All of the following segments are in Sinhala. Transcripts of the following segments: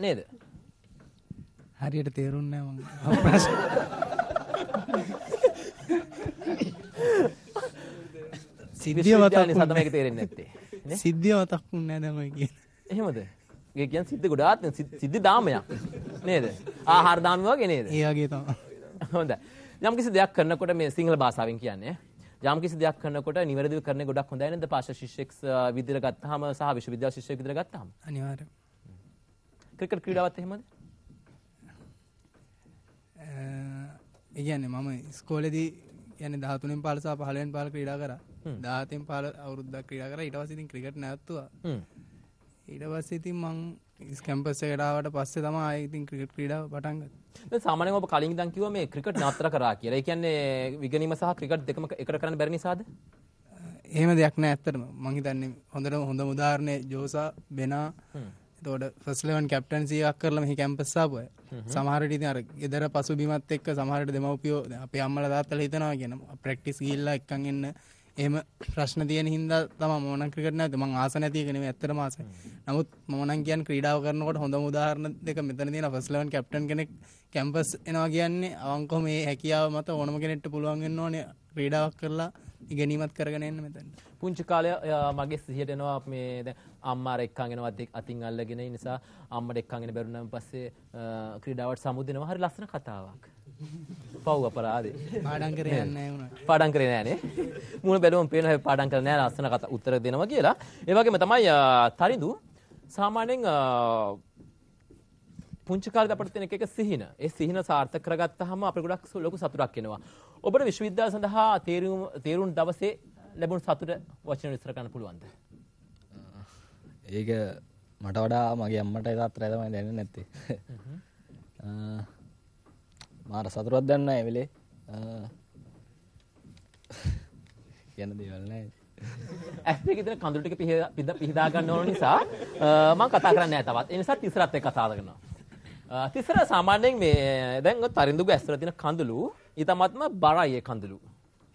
නේද? හරියට තේරුන්නේ නැහැ මම. ප්‍රශ්න. සිද්ධිය මතක් නිසා තමයි ඒක තේරෙන්නේ නැත්තේ. නේ? සිද්ධිය මතක්ුන්නේ නැහැ දැන් ඔය කියන්නේ. එහෙමද? ඒ කියන්නේ සිද්ධි ගොඩාක් සිද්ධි දාමයක්. නේද? ආහාර දාම වගේ නේද? ඒ වගේ තමයි. හොඳයි. යම් කිසි දෙයක් කරනකොට මේ සිංහල භාෂාවෙන් කියන්නේ යම් කිසි දෙයක් කරනකොට නිවැරදිව කරන්නේ ගොඩක් හොඳයි නේද? පාෂා ශිෂ්‍යෙක් විදිහට ගත්තාම සහ විශ්වවිද්‍යාල ශිෂ්‍යෙක් විදිහට ගත්තාම. අනිවාර්යයෙන්. ක්‍රිකට් ක්‍රීඩාවත් එහෙමද? ඒ කියන්නේ මම ඉස්කෝලේදී කියන්නේ 13 පාල සහ 15 පාල ක්‍රීඩා කරා. 17 පාල අවුරුද්දක් ක්‍රීඩා කරා. ඊට පස්සේ ඉතින් ක්‍රිකට් නැවතුවා. ඊට පස්සේ ඉතින් මං කැම්පස් එකට ආවට පස්සේ තමයි ආයෙ ඉතින් ක්‍රිකට් ක්‍රීඩාව පටන් ගත්තේ. දැන් සාමාන්‍යයෙන් ඔබ කලින් ඉඳන් කිව්වා මේ ක්‍රිකට් නතර කරා කියලා. ඒ කියන්නේ විගණීම සහ ක්‍රිකට් දෙකම එකට කරන්න බැරි නිසාද? එහෙම දෙයක් නෑ ඇත්තටම. මං හිතන්නේ හොඳම උදාහරණේ ජෝසා බෙනා. එතකොට ෆස්ට් 11 කැප්ටන්සි එකක් කරලා මෙහි කැම්පස් ආපු අය. සමහර විට ඉතින් අර ගෙදර පසුබිමත් එක්ක සමහර විට දෙමව්පියෝ අපේ අම්මලා තාත්තලා හිතනවා කියන ප්‍රැක්ටිස් ගිහිල්ලා එක්කන් එන්න එහෙම ප්‍රශ්න තියෙන හින්දා තමයි මම නම් ක්‍රිකට් නැද්ද මං ආස නැති එක නෙමෙයි ඇත්තටම ආසයි. නමුත් මම නම් කියන්නේ ක්‍රීඩාව කරනකොට හොඳම උදාහරණ දෙක මෙතන තියෙනවා. ෆස්ට් 11 කැප්ටන් කෙනෙක් කැම්පස් එනවා කියන්නේ අවංකව මේ හැකියාව මත ඕනම කෙනෙක්ට පුළුවන් වෙන්න ඕනේ ක්‍රීඩාවක් කරලා ඉගෙනීමත් කරගෙන එන්න මෙතන. පුංචි කාලේ මගේ සිහියට එනවා මේ දැන් අම්මා එක්කන් එනවා අතින් අල්ලගෙන ඒ නිසා අම්මට එක්කන් එන බැරුණාන් පස්සේ ක්‍රීඩාවට සමුදෙනවා. හරි ලස්සන කතාවක්. පව් අපරාදේ. පාඩම් කරේ නැහැ උනා. පාඩම් කරේ නෑනේ. මුණ බැලුවම පේන හැබැයි පාඩම් කරලා නෑ ලස්සන කතා උත්තර දෙනවා කියලා. ඒ වගේම තමයි තරිඳු සාමාන්‍යයෙන් පුංචි කාලේ අපිට තියෙන එක සිහින. ඒ සිහින සාර්ථක කරගත්තාම අපිට ගොඩක් ලොකු සතුටක් එනවා. ඔබට විශ්වවිද්‍යාල සඳහා තේරුම් දවසේ ලැබුණු සතුට වචන විස්තර කරන්න පුළුවන්ද? ඒක මට වඩා මගේ අම්මට තාත්තට තමයි දැනෙන්නේ නැත්තේ. මාර සතුටක් දැනන ඒ වෙලේ කියන දේවල් නැහැ. ඇස් දෙකේ තියෙන කඳුළු ටික පිහදා ගන්න ඕන නිසා මම කතා කරන්නේ නැහැ තවත්. ඒ නිසා තිසරත් එක්ක කතා කරනවා. තිසර සාමාන්‍යයෙන් මේ දැන් තරිඳුගේ ඇස් වල තියෙන කඳුළු ඊටමත්ම බරයි ඒ කඳුළු.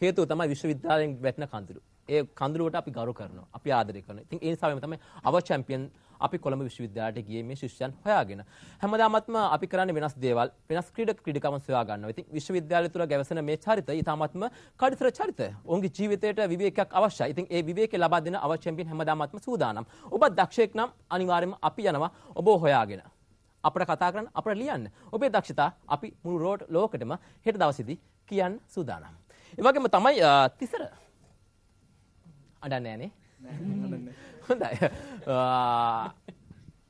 හේතුව තමයි විශ්වවිද්‍යාලයෙන් වැටෙන කඳුළු. ඒ කඳුළුවට අපි ගරු කරනවා. අපි ආදරය කරනවා. ඉතින් ඒ නිසා තමයි අව චැම්පියන් අපි කොළඹ විශ්වවිද්‍යාලයට ගියේ මේ ශිෂ්‍යයන් හොයාගෙන. හැමදාමත්ම අපි කරන්නේ වෙනස් දේවල්, වෙනස් ක්‍රීඩකවන් සොයා ගන්නවා. ඉතින් විශ්වවිද්‍යාලය තුළ ගැවසෙන මේ චරිත ඊටමත්ම කඩිතර චරිත. ඔවුන්ගේ ජීවිතයට විවේකයක් අවශ්‍යයි. ඉතින් ඒ විවේකේ ලබා දෙන අව චැම්පියන් හැමදාමත්ම සූදානම්. ඔබ දක්ෂයෙක් නම් අනිවාර්යයෙන්ම අපි යනවා ඔබ හොයාගෙන. අපිට කතා කරන්න, අපිට ලියන්න. ඔබේ දක්ෂතා අපි මුළු ලෝකෙටම හෙට දවසේදී කියන්න සූදානම්. ඒ වගේම තමයි තිසර. අඬන්නේ නැහනේ. හොඳයි.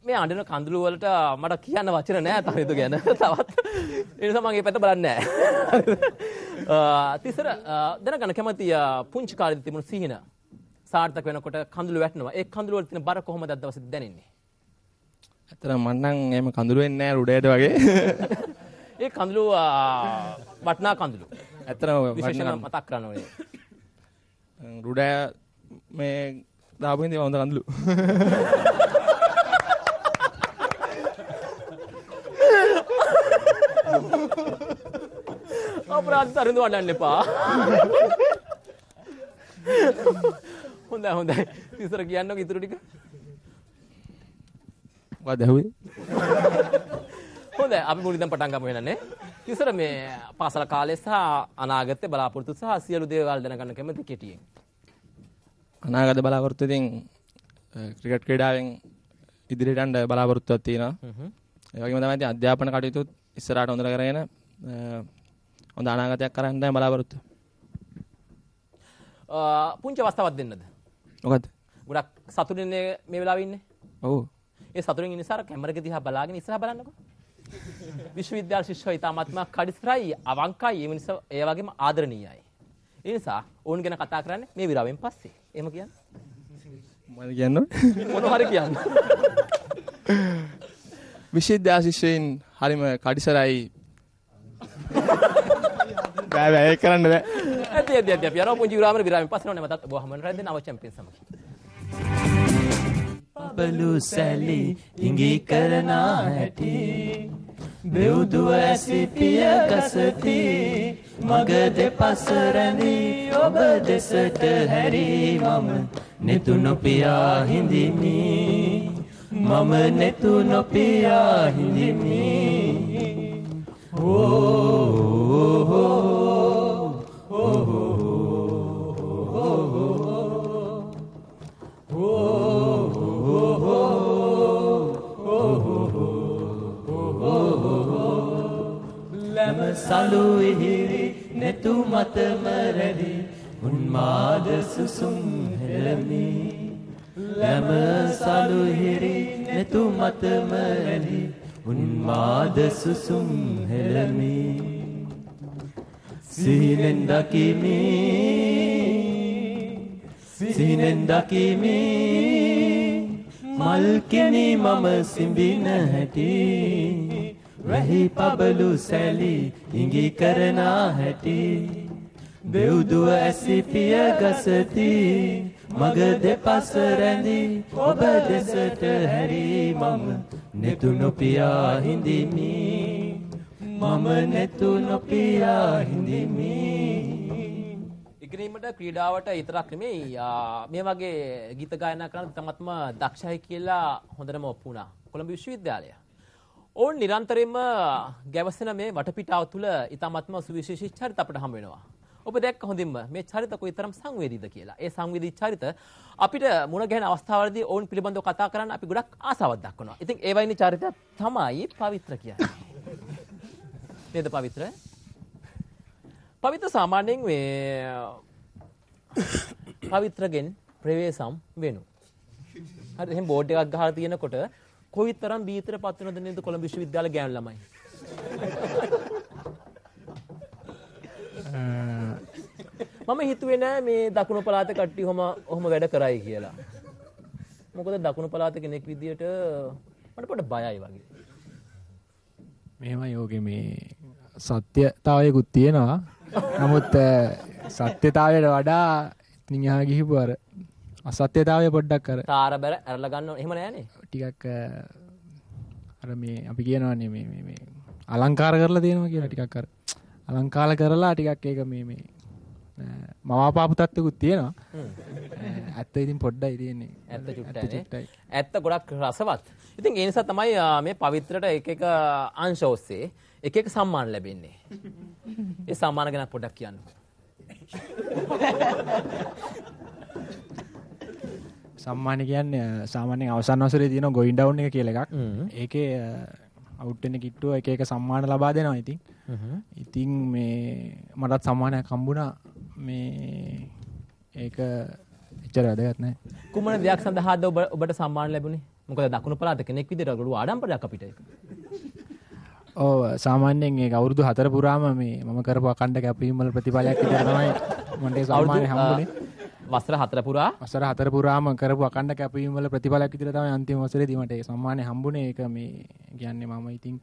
මේ අඬන කඳුළු වලට මට කියන්න වචන නැහැ තරිඳු ගැන. තවත් ඒ නිසා මම මේ පැත්ත බලන්නේ නැහැ. තිසර දැනගන්න කැමති පුංචි කාලේදී තිබුණු සිහින සාර්ථක වෙනකොට කඳුළු වැටෙනවා. ඒ කඳුළු වල තියෙන බර කොහොමද අද දවසේදී දැනෙන්නේ? ඇත්තටම මම නම් එහෙම කඳුළු වෙන්නේ නැහැ රුඩයට වගේ. ඒ කඳුළු වටනා කඳුළු. ඇත්තටම විශේෂයෙන් මතක් කරන්න ඕනේ. රුඩය මේ දාපු හින්දා හොඳ කඳුළු. අපරාධ තරිඳු වඩන්න එපා. හොඳයි. ඉස්සර කියන්නකො ඉතුරු ටික. මොකද ඇහුවේ? හොඳයි අපි මුලින්ම පටන් ගමු වෙනනේ. ඉස්සර මේ පාසල කාලේ සහ අනාගතේ බලාපොරොත්තු සහ සියලු දේවල් දැනගන්න කැමති කෙටියෙන්. අනාගත බලාපොරොත්තු ඉතින් ක්‍රිකට් ක්‍රීඩාවෙන් ඉදිරියට යන්න බලාපොරොත්තුවක් තියෙනවා. ඒ වගේම තමයි ඉතින් අධ්‍යාපන කටයුතු ඉස්සරහට හොඳට කරගෙන හොඳ අනාගතයක් කරන් යන්න බලාපොරොත්තු. පුංචි අවස්ථාවක් දෙන්නද? මොකද්ද? ගොඩක් සතුටින් මේ වෙලාවේ ඉන්නේ. ඔව්. ඒ සතුටින් ඉන්න නිසා කැමරක දිහා බලාගෙන ඉස්සරහ බලන්නකෝ. විශ්වවිද්‍යාල ශිෂ්‍යයෝ ඉතාමත්ම කඩිස්රයි, අවංකයි, ඒ නිසා ඒ වගේම ආදරණීයයි. ඒ නිසා ඕන් ගැන කතා කරන්නේ මේ විරාවෙන් පස්සේ. එහෙම කියන්නේ? මොනවද කියන්නේ? මොනවා හරි කියන්න. විශ්වවිද්‍යාල ශිෂ්‍යයන් හරිම කඩිසරයි. බෑ ඒක කරන්න බෑ. ඇති අපි යනවා පුංචි විරාමෙන් පස්සේ නෝනේ මතත් ඔබ හමන රැඳෙන අව චැම්පියන් සමග. පබලු සැලි ඉඟි කරන හැටි බෙව්දුව ඇසි පිය ගසති මග දෙපස රැඳි ඔබ දෙසට හැරි මම නෙතු නොපියා හිඳිමි මම නෙතු නොපියා හිඳිමි ලැම සලු ඉහිරි නෙතු මතම රැඳි උන්මාද සුසුම් හෙළමි ලැම සලු ඉහිරි නෙතු මතම රැඳි උන්මාද සුසුම් හෙළමි සිහිනෙන් දකිමි මල් කෙනි මම සිඹින හැටි වැහි පබලු සැලි ඉඟි කරන හැටි දෙව්දුව ඇසි පිය ගසති මග දෙපස රැඳි ඔබ දෙසට හැරි මම නෙතු නොපියා හිඳිමි මම නෙතු නොපියා හිඳිමි. ඉගෙනීමට ක්‍රීඩාවට විතරක් නෙමෙයි මේ වගේ ගීත ගායනා කරන තමත්ම දක්ෂයි කියලා හොඳටම ඔප්පු වුණා කොළඹ විශ්වවිද්‍යාලය. ඕන් නිරන්තරයෙන්ම ගැවසෙන මේ වටපිටාව තුළ ඉතාමත්ම සුවිශේෂී චරිත අපිට හම්බ වෙනවා. ඔබ දැක්ක හොඳින්ම මේ චරිත කොයිතරම් සංවේදීද කියලා. ඒ සංවේදී චරිත අපිට මුණ ගැහෙන අවස්ථාවලදී ඕන් පිළිබඳව කතා කරන්න අපි ගොඩක් ආසාවක් දක්වනවා. ඉතින් ඒ වයින් චරිතයක් තමයි පවිත්‍ර කියන්නේ. නේද පවිත්‍ර? පවිත්‍ර සාමාන්‍යයෙන් මේ පවිත්‍රගෙන් ප්‍රවේශම් වෙනු. හරි එහෙනම් බෝඩ් එකක් ගහලා තියෙනකොට කොයිතරම් බීතරපත් වෙනවද නේද කොළඹ විශ්වවිද්‍යාලේ ගෑනු ළමයි. මම හිතුවේ නෑ මේ දකුණු පළාතේ කට්ටිය ඔහොම වැඩ කරයි කියලා. මොකද දකුණු පළාතේ කෙනෙක් විදියට මට පොඩ්ඩක් බයයි වගේ. මෙහෙමයි යෝගේ මේ සත්‍යතාවයකුත් තියෙනවා. නමුත් සත්‍යතාවයට වඩා ඉතින් එහා ගිහිපු අර අසත්‍යතාවය පොඩ්ඩක් අර තාරබර ඇරලා ගන්න ඕනේ. එහෙම නෑනේ. ටිකක් අර මේ අපි කියනවානේ මේ අලංකාර කරලා තියෙනවා කියලා ටිකක් අර අලංකාර කරලා ටිකක් ඒක මේ මවාපාපු තත්ත්වකුත් තියෙනවා. ඇත්ත ඉතින් පොඩ්ඩයි තියෙන්නේ. ඇත්ත චුට්ටයි. ඇත්ත ගොඩක් රසවත්. ඉතින් ඒ නිසා තමයි මේ පවිත්‍රට එක එක අංශ ඔස්සේ එක එක සම්මාන ලැබෙන්නේ. ඒ සම්මාන ගැන පොඩ්ඩක් කියන්න. සම්මාන කියන්නේ සාමාන්‍යයෙන් අවසන් වසරේ තියෙන ගෝයින් ඩවුන් එක කියලා එකක්. ඒකේ අවුට් වෙන කිට්ටුව එක එක සම්මාන ලබා දෙනවා ඉතින්. ඉතින් මේ මටත් සම්මානයක් හම්බුණා. මේ ඒක එච්චර වැදගත් නැහැ. කුමන දෙයක් සඳහාද ඔබට සම්මාන ලැබුණේ? මොකද දකුණු පළාත කෙනෙක් විදිහට ගොඩ ආඩම්බරයක් අපිට ඒක. ඔව් සාමාන්‍යයෙන් ඒක අවුරුදු 4 පුරාම මේ මම කරපු අකණ්ඩ කැපවීම වල ප්‍රතිඵලයක් විතර තමයි මට ඒ සම්මානය හම්බුනේ. වසර 4 පුරා වසර 4 පුරාම කරපු අකණ්ඩ කැපවීම වල ප්‍රතිඵලයක් විතර තමයි අන්තිම වසරේදී මට ඒ සම්මානය හම්බුනේ. ඒක මේ කියන්නේ මම ඉතින්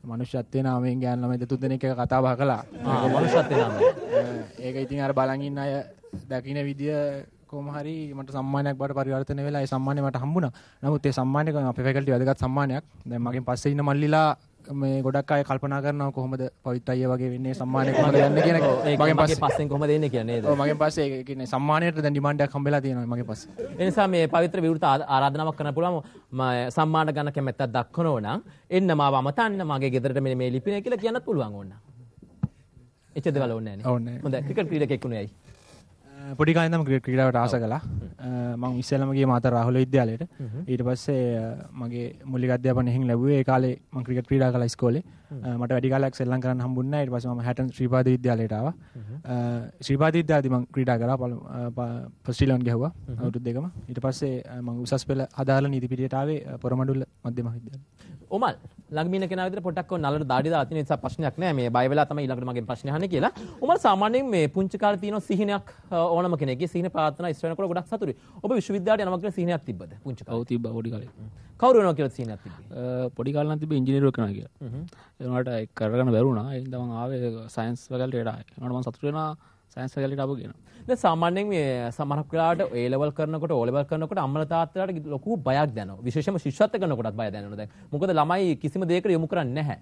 මනුෂ්‍යත්වයේ නාමයෙන් ගෑනු ළමයි දෙතුන් දෙනෙක් එක කතා බහ කළා. මනුෂ්‍යත්වයේ නාමයෙන්. ඒක ඉතින් අර බලන් ඉන්න අය දකින්න විදිය කොහොම හරි මට සම්මානයක් බවට පරිවර්තන වෙලා ඒ සම්මානය මට හම්බුණා. නමුත් ඒ සම්මානය අපේ ෆැකල්ටි වැදගත් සම්මානයක්. දැන් මගෙන් පස්සේ ඉන්න මල්ලිලා මේ ගොඩක් අය කල්පනා කරනවා කොහොමද පවිත්‍ර අයියා වගේ වෙන්නේ සම්මානය කොහොමද යන්නේ කියන එක. මගෙන් පස්සෙන් කොහොමද එන්නේ කියන්නේ නේද? ඔව් මගෙන් පස්සේ ඒ කියන්නේ සම්මානයට දැන් ඩිමාන්ඩ් එකක් හම්බෙලා තියෙනවා මගෙන් පස්සේ. ඒ නිසා මේ පවිත්‍ර විවෘත ආරාධනාවක් කරන්න පුළුවන් සම්මාන ගන්න කැමැත්තක් දක්වනෝ නම් එන්න මාව අමතන්න මගේ ගෙදරට මේ ලිපිනේ කියලා කියන්නත් පුළුවන් ඕන. එච්ච දේවල් ඕනේ නැහැ නේ. ඕනේ. හොඳයි ක්‍රිකට් ක්‍රීඩකෙක් වුණේ ඇයි? පොඩි කාලේ ඉඳන්ම ක්‍රීඩාවට ආස කළා. මම ඉස්සෙල්ලාම ගියේ මාතර රාහුල විද්‍යාලයට. ඊට පස්සේ මගේ මූලික අධ්‍යාපනය හින් ලැබුවේ ඒ කාලේ මම ක්‍රිකට් ක්‍රීඩා කළා ඉස්කෝලේ. මට වැඩි කාලයක් සෙල්ලම් කරන්න හම්බුන්නේ නැහැ. ඊට පස්සේ මම හැටන් ශ්‍රීපාද විද්‍යාලයට ආවා. ශ්‍රීපාද විද්‍යාලයේදී මම ක්‍රීඩා කරා. ෆස්ට් ඉලෙවන් ගහුවා අවුරුදු දෙකම. ඊට පස්සේ මම උසස් පෙළ හදාලා නීති පිටියට ආවේ පොරමඩුල්ල මධ්‍යම විද්‍යාලය. ඔමල් ළඟමින කෙනා විදිහට පොඩ්ඩක් නලට දාඩි දාලා තියෙන නිසා ප්‍රශ්නයක් නෑ මේ බය වෙලා තමයි ඊළඟට මගෙන් ප්‍රශ්න අහන්නේ කියලා. ඔමල් සාමාන්‍යයෙන් මේ පුංචි කාලේ තියෙන සිහිනයක් ඕනම කෙනෙක්ගේ සිහින ප්‍රාර්ථනා ඉස්සර වෙනකොට ගොඩක් සතුටුයි. ඔබ විශ්වවිද්‍යාලයට යනවා කියලා සිහිනයක් තිබ්බද පුංචි කාලේ? ඔව් තිබ්බා පොඩි කාලේ. කවුරු වෙනවා කියලා සිහිනයක් තිබ්බේ? පොඩි කාලේ නම් තිබ්බේ ඉංජිනේරුවෙක් වෙනවා කියලා. ඒ වුණාට ඒක කරගන්න බැරුණා. ඒ හින්දා මම ආවේ සයන්ස් ෆැකල්ටියට ආවේ. ඒ වුණාට මම සතුටු වෙනවා සයන්ස් ෆැකල්ටියට ආපු කෙනා. දැන් සාමාන්‍යයෙන් මේ සමහරක් වෙලාවට A level කරනකොට O level කරනකොට අම්මලා තාත්තලාට ලොකු බයක් දැනෙනවා. විශේෂයෙන්ම ශිෂ්‍යත්ව කරනකොටත් බය දැනෙනවා දැන්. මොකද ළමයි කිසිම දෙයකට යොමු කරන්නේ නැහැ.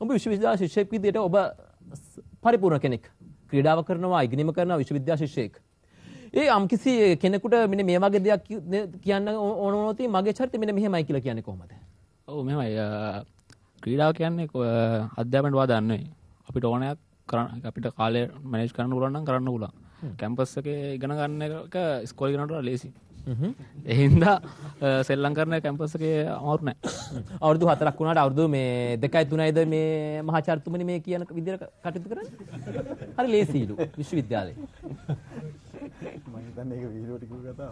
ඔබ විශ්වවිද්‍යාල ශිෂ්‍යෙක් විදිහට ඔබ පරිපූර්ණ කෙනෙක්. ක්‍රීඩාව කරනවා, ඉගෙනීම කරනවා විශ්වවිද්‍යාල ශිෂ්‍යෙක්. ඒ යම්කිසි කෙනෙකුට මෙන්න මේ වගේ දෙයක් කියන්න ඕන වුණොත් මගේ චරිතය මෙන්න මෙහෙමයි කියලා කියන්නේ කොහොමද? ඔව් මෙහෙමයි. ක්‍රීඩාව කියන්නේ අධ්‍යාපනයට වඩා දන්නේ. අපිට ඕනෑක් කරන්න අපිට කාලය මැනේජ් කරන්න පුළුවන් නම් කරන්න පුළුවන්. කැම්පස් එකේ ඉගෙන ගන්න එක ඉස්කෝලේ ඉගෙනට වඩා ලේසි. ඒ හින්දා සෙල්ලම් කරන කැම්පස් එකේ අමාරු නෑ. අවුරුදු 4ක් වුණාට අවුරුදු මේ 2යි 3යිද මේ මහාචාර්යතුමනි මේ කියන විදිහට කටයුතු කරන්නේ? හරි ලේසිලු විශ්වවිද්‍යාලේ. මම හිතන්නේ ඒක වීඩියෝ ටික කතාව.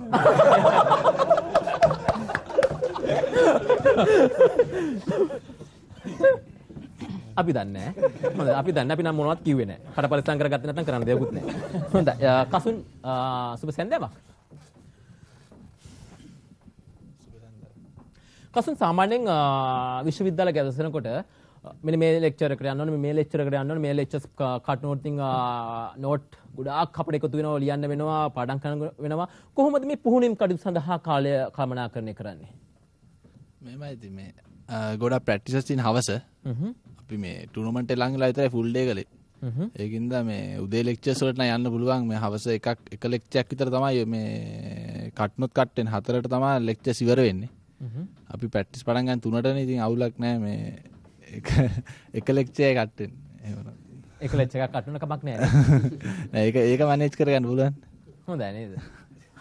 අපි දන්නේ නැහැ. හොඳයි අපි දන්නේ අපි නම් මොනවත් කිව්වේ නැහැ. කට පරිස්සම් කරගත්තේ නැත්නම් කරන්න දෙයක්වත් නැහැ. හොඳයි. කසුන් සුබ සන්දෑවක්. කසුන් සාමාන්‍යයෙන් විශ්වවිද්‍යාල ගැසෙනකොට මෙන්න මේ ලෙක්චර් එකට යන්න ඕනේ මේ ලෙක්චර් එකට යන්න ඕනේ මේ ලෙක්චර්ස් කට් නෝට් තින් නෝට් ගොඩාක් අපිට එකතු වෙනවා ලියන්න වෙනවා පාඩම් කරන්න වෙනවා කොහොමද මේ පුහුණුම් කටයුතු සඳහා කාලය කළමනාකරණය කරන්නේ? මේමයි ඉතින් මේ ගොඩක් ප්‍රැක්ටිසස් තියෙන හවස අපි මේ ටූර්නමන්ට් එක ලඟ වෙලා විතරයි ෆුල් ඩේ කළේ. ඒකින්ද මේ උදේ ලෙක්චර්ස් වලට නම් යන්න පුළුවන් මේ හවස එක ලෙක්චර් එකක් විතර තමයි මේ කට් නෝට් කට් වෙන 4ට තමයි ලෙක්චර්ස් ඉවර වෙන්නේ. අපි ප්‍රැක්ටිස් පටන් ගන්න 3ටනේ ඉතින් අවුලක් නැහැ මේ එක ලෙක්චර් එකක් කට් වෙන්නේ. එහෙම එක ලෙක්චර් එකක් කට් වෙන කමක් නැහැ නෑ. ඒක මැනේජ් කරගන්න පුළුවන්. හොඳයි නේද?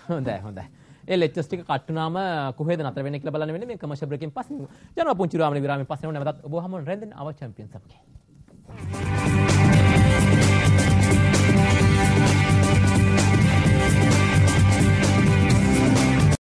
හොඳයි. ඒ ලෙක්චර්ස් ටික කට් වුණාම කොහෙද නතර වෙන්නේ කියලා බලන්න වෙන්නේ මේ කමර්ෂල් බ්‍රේකින් පස්සේ. යනවා පුංචි විරාමයෙන් පස්සේ නැවතත් ඔබ හමුවෙන් රැඳෙන our champions අපගේ.